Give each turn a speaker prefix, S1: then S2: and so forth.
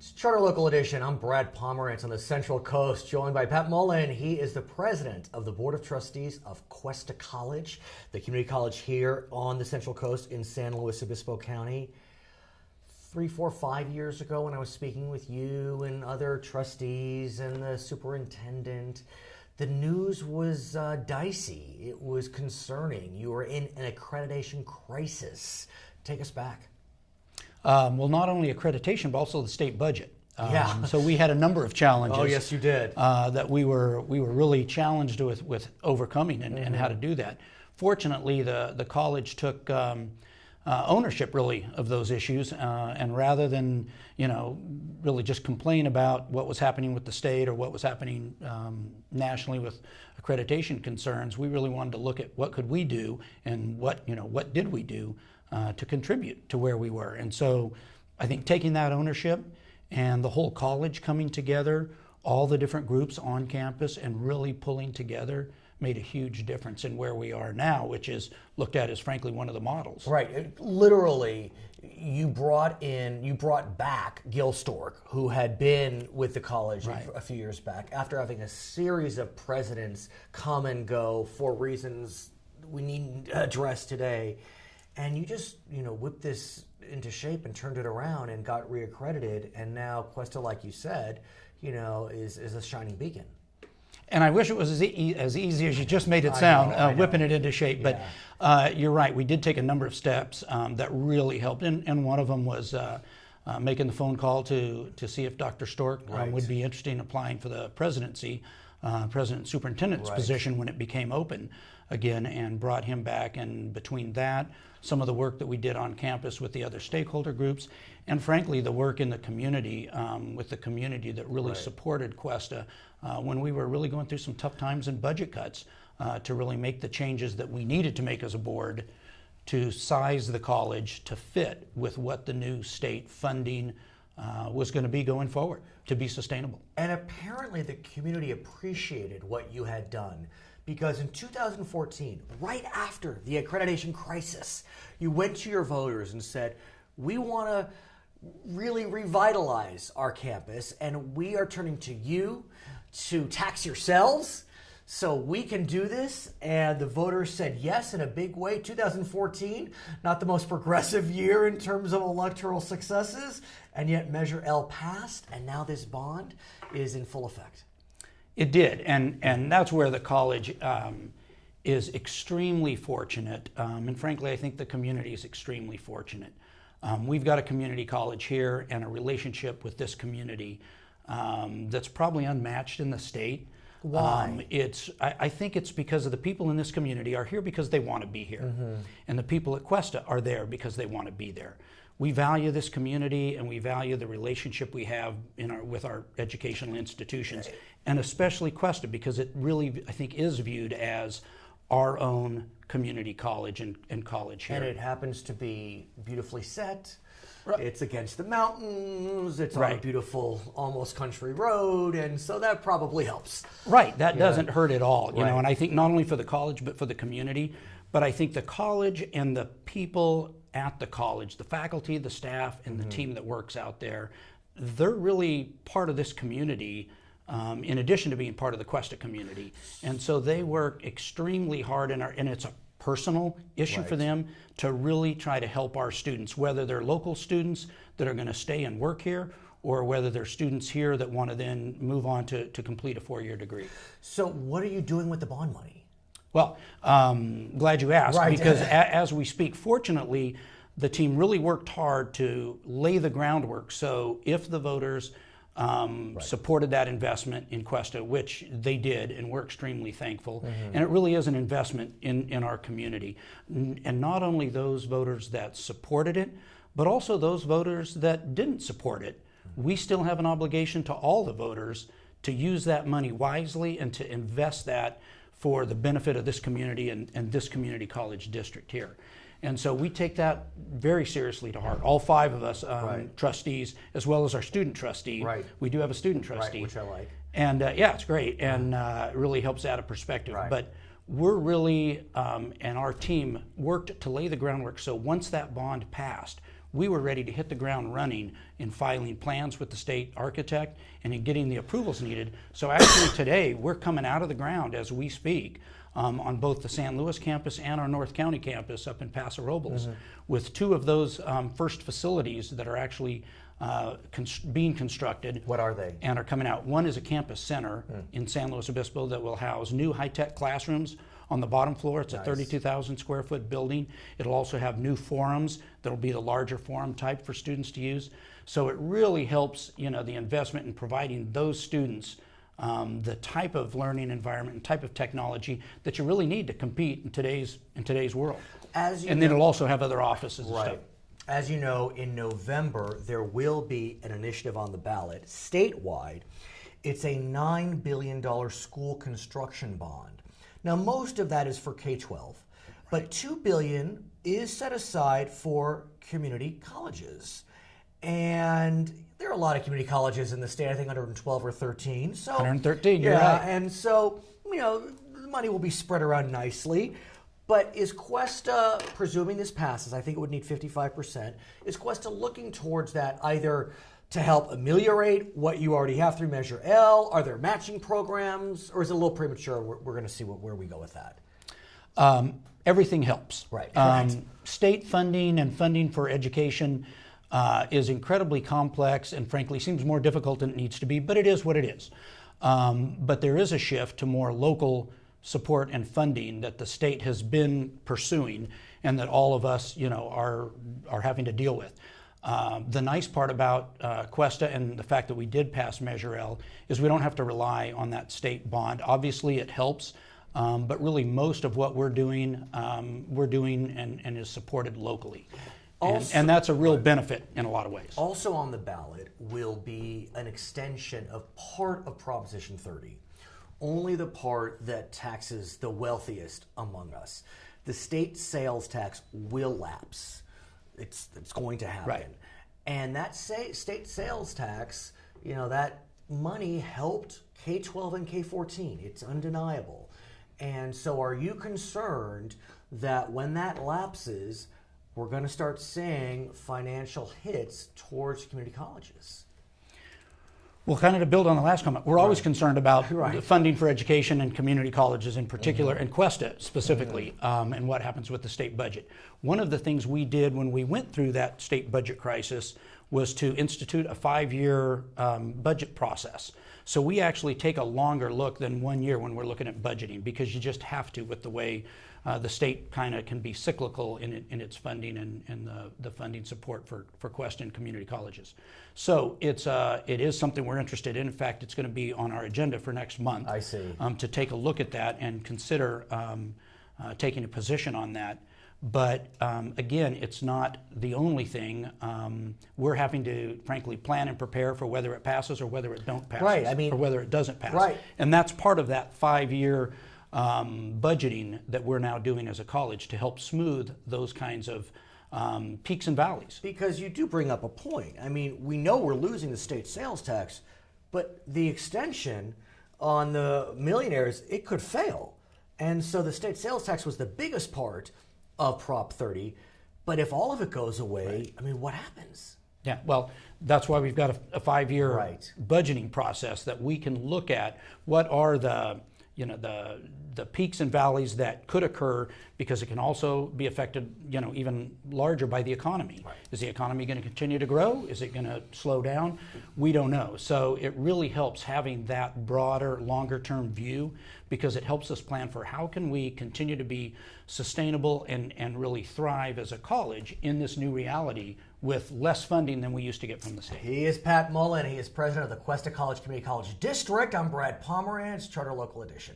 S1: It's Charter Local Edition. I'm Brad Pomerance on the Central Coast, joined by Pat Mullen. He is the president of the Board of Trustees of Cuesta College, the community college here on the Central Coast in San Luis Obispo County. 3, 4, 5 years ago when I was speaking with you and other trustees and the superintendent, the news was dicey. It was concerning. You were in an accreditation crisis. Take us back.
S2: Well, not only accreditation, but also the state budget.
S1: Yeah.
S2: So we had a number of challenges.
S1: Oh, yes, you did.
S2: That we were really challenged with overcoming and how to do that. Fortunately, the college took ownership really of those issues, and rather than really just complain about what was happening with the state or what was happening nationally with accreditation concerns, we really wanted to look at what could we do and what did we do to contribute to where we were. And so I think taking that ownership and the whole college coming together, all the different groups on campus and really pulling together made a huge difference in where we are now, which is looked at as frankly one of the models.
S1: Right. Literally, you brought back Gil Stork, who had been with the college a few years back, after having a series of presidents come and go for reasons we needn't address today. And you just, whipped this into shape and turned it around and got reaccredited. And now Cuesta, like you said, is a shining beacon.
S2: And I wish it was as easy as you just made it sound, whipping it into shape. Yeah. But you're right, we did take a number of steps that really helped. And one of them was making the phone call to see if Dr. Stork would be interested in applying for the presidency, president superintendent's position when it became open again, and brought him back. And between that, some of the work that we did on campus with the other stakeholder groups, and frankly the work in the community with the community that really supported Cuesta when we were really going through some tough times and budget cuts to really make the changes that we needed to make as a board to size the college to fit with what the new state funding was going to be going forward to be sustainable.
S1: And apparently the community appreciated what you had done, because in 2014, right after the accreditation crisis, you went to your voters and said, we want to really revitalize our campus, and we are turning to you to tax yourselves so we can do this. And the voters said yes in a big way. 2014, not the most progressive year in terms of electoral successes, and yet Measure L passed, and now this bond is in full effect.
S2: It did, and that's where the college is extremely fortunate, and frankly I think the community is extremely fortunate. We've got a community college here and a relationship with this community that's probably unmatched in the state.
S1: Why?
S2: I think it's because of the people in this community are here because they want to be here, and the people at Cuesta are there because they want to be there. We value this community and we value the relationship we have with our educational institutions, and especially Cuesta, because it really, I think, is viewed as our own community college and college here.
S1: And it happens to be beautifully set. It's against the mountains. It's on a beautiful, almost country road, and so that probably helps.
S2: Right, that doesn't hurt at all, you know. And I think not only for the college but for the community. But I think the college and the people at the college, the faculty, the staff, and the team that works out there, they're really part of this community. In addition to being part of the Cuesta community, and so they work extremely hard, and it's a personal issue for them to really try to help our students, whether they're local students that are going to stay and work here, or whether they're students here that want to then move on to complete a 4-year degree.
S1: So what are you doing with the bond money?
S2: Well, glad you asked, because as we speak, fortunately, the team really worked hard to lay the groundwork. So if the voters supported that investment in Cuesta, which they did, and we're extremely thankful. And it really is an investment in our community. And not only those voters that supported it, but also those voters that didn't support it. We still have an obligation to all the voters to use that money wisely and to invest that for the benefit of this community and this community college district here. And so we take that very seriously to heart. All 5 of us trustees, as well as our student trustee. We do have a student trustee.
S1: Which I like.
S2: And it's great, and it really helps add a perspective. But we're really, and our team worked to lay the groundwork so once that bond passed, we were ready to hit the ground running in filing plans with the state architect and in getting the approvals needed. So actually today, we're coming out of the ground as we speak on both the San Luis campus and our North County campus up in Paso Robles, with two of those first facilities that are actually being constructed.
S1: What are they?
S2: And are coming out. One is a campus center in San Luis Obispo that will house new high-tech classrooms on the bottom floor. It's a 32,000 square foot building. It'll also have new forums that'll be the larger forum type for students to use. So it really helps, the investment in providing those students the type of learning environment and type of technology that you really need to compete in today's world. And then it'll also have other offices and stuff.
S1: As you know, in November, there will be an initiative on the ballot statewide. It's a $9 billion school construction bond. Now, most of that is for K-12, but $2 billion is set aside for community colleges. And there are a lot of community colleges in the state, I think 112 or 13. So
S2: 113, you're right.
S1: And so, the money will be spread around nicely. But is Cuesta, presuming this passes, I think it would need 55%, is Cuesta looking towards that either to help ameliorate what you already have through Measure L? Are there matching programs? Or is it a little premature? We're going to see where we go with that.
S2: Everything helps.
S1: Right.
S2: State funding and funding for education is incredibly complex and frankly seems more difficult than it needs to be, but it is what it is. But there is a shift to more local support and funding that the state has been pursuing and that all of us, are having to deal with. The nice part about Cuesta and the fact that we did pass Measure L is we don't have to rely on that state bond. Obviously it helps, but really most of what we're doing and is supported locally. And that's a real benefit in a lot of ways.
S1: Also on the ballot will be an extension of part of Proposition 30, only the part that taxes the wealthiest among us. The state sales tax will lapse. It's going to happen.
S2: Right.
S1: And that state sales tax, that money helped K-12 and K-14. It's undeniable. And so are you concerned that when that lapses, we're going to start seeing financial hits towards community colleges?
S2: Well, kind of to build on the last comment, we're always concerned about the funding for education and community colleges in particular, and Cuesta specifically, and what happens with the state budget. One of the things we did when we went through that state budget crisis was to institute a 5-year budget process. So we actually take a longer look than 1 year when we're looking at budgeting, because you just have to with the way the state kind of can be cyclical in its funding and the funding support for Cuesta and community colleges. So it is something we're interested in. In fact, it's going to be on our agenda for next month.
S1: I see.
S2: To take a look at that and consider taking a position on that. But again, it's not the only thing. We're having to, frankly, plan and prepare for whether it passes or whether it don't pass, or whether it doesn't pass.
S1: Right.
S2: And that's part of that 5-year budgeting that we're now doing as a college to help smooth those kinds of peaks and valleys.
S1: Because you do bring up a point. I mean, we know we're losing the state sales tax, but the extension on the millionaires, it could fail. And so the state sales tax was the biggest part of Prop 30, but if all of it goes away, I mean, what happens?
S2: Yeah, well, that's why we've got a 5-year budgeting process that we can look at what are the peaks and valleys that could occur, because it can also be affected, even larger by the economy. Right. Is the economy going to continue to grow? Is it going to slow down? We don't know. So it really helps having that broader, longer term view, because it helps us plan for how can we continue to be sustainable and really thrive as a college in this new reality with less funding than we used to get from the state.
S1: He is Pat Mullen. He is president of the Cuesta College Community College District. I'm Brad Pomerance, Charter Local Edition.